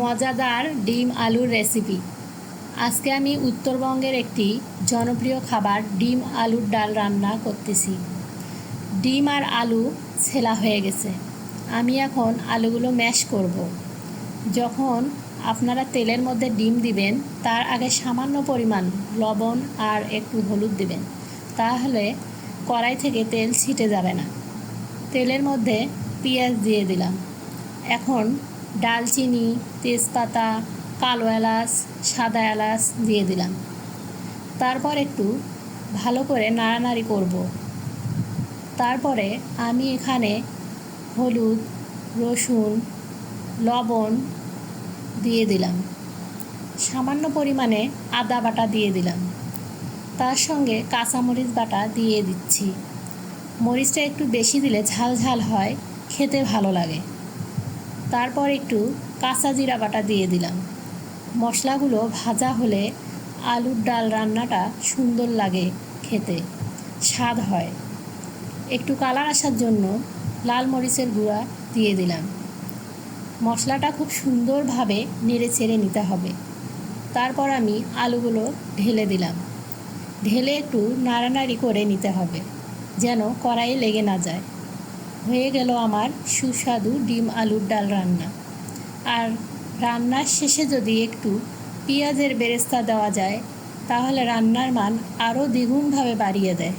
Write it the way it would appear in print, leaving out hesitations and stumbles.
মজাদার ডিম আলুর রেসিপি। আজকে আমি উত্তরবঙ্গের একটি জনপ্রিয় খাবার ডিম আলুর ডাল রান্না করতেছি। ডিম আর আলু ছেলা হয়ে গেছে। আমি এখন আলুগুলো ম্যাশ করব। যখন আপনারা তেলের মধ্যে ডিম দিবেন তার আগে সামান্য পরিমাণ লবণ আর একটু হলুদ দিবেন, তাহলে কড়াই থেকে তেল ছিটে যাবে না। তেলের মধ্যে পেঁয়াজ দিয়ে দিলাম। এখন ডালচিনি, তেজপাতা, কালো এলাচ, সাদা এলাচ দিয়ে দিলাম। তারপর একটু ভালো করে নাড়ানাড়ি করব। তারপরে আমি এখানে হলুদ, রসুন, লবণ দিয়ে দিলাম। সামান্য পরিমাণে আদা বাটা দিয়ে দিলাম। তার সঙ্গে কাঁচামরিচ বাটা দিয়ে দিচ্ছি। মরিচটা একটু বেশি দিলে ঝাল ঝাল হয়, খেতে ভালো লাগে। তারপর একটু কাঁচা জিরা বাটা দিয়ে দিলাম। মশলাগুলো ভাজা হলে আলুর ডাল রান্নাটা সুন্দর লাগে, খেতে স্বাদ হয়। একটু কালার আসার জন্য লাল মরিচের গুঁড়া দিয়ে দিলাম। মশলাটা খুব সুন্দরভাবে নেড়ে চেড়ে নিতে হবে। তারপর আমি আলুগুলো ঢেলে দিলাম। ঢেলে একটু নাড়ানাড়ি করে নিতে হবে যেন কড়াইয়ে লেগে না যায়। হয়ে গেল আমার সুস্বাদু ডিম আলুর ডাল রান্না। আর রান্নার শেষে যদি একটু পেঁয়াজের বেরেস্তা দেওয়া যায় তাহলে রান্নার মান আরও দ্বিগুণভাবে বাড়িয়ে দেয়।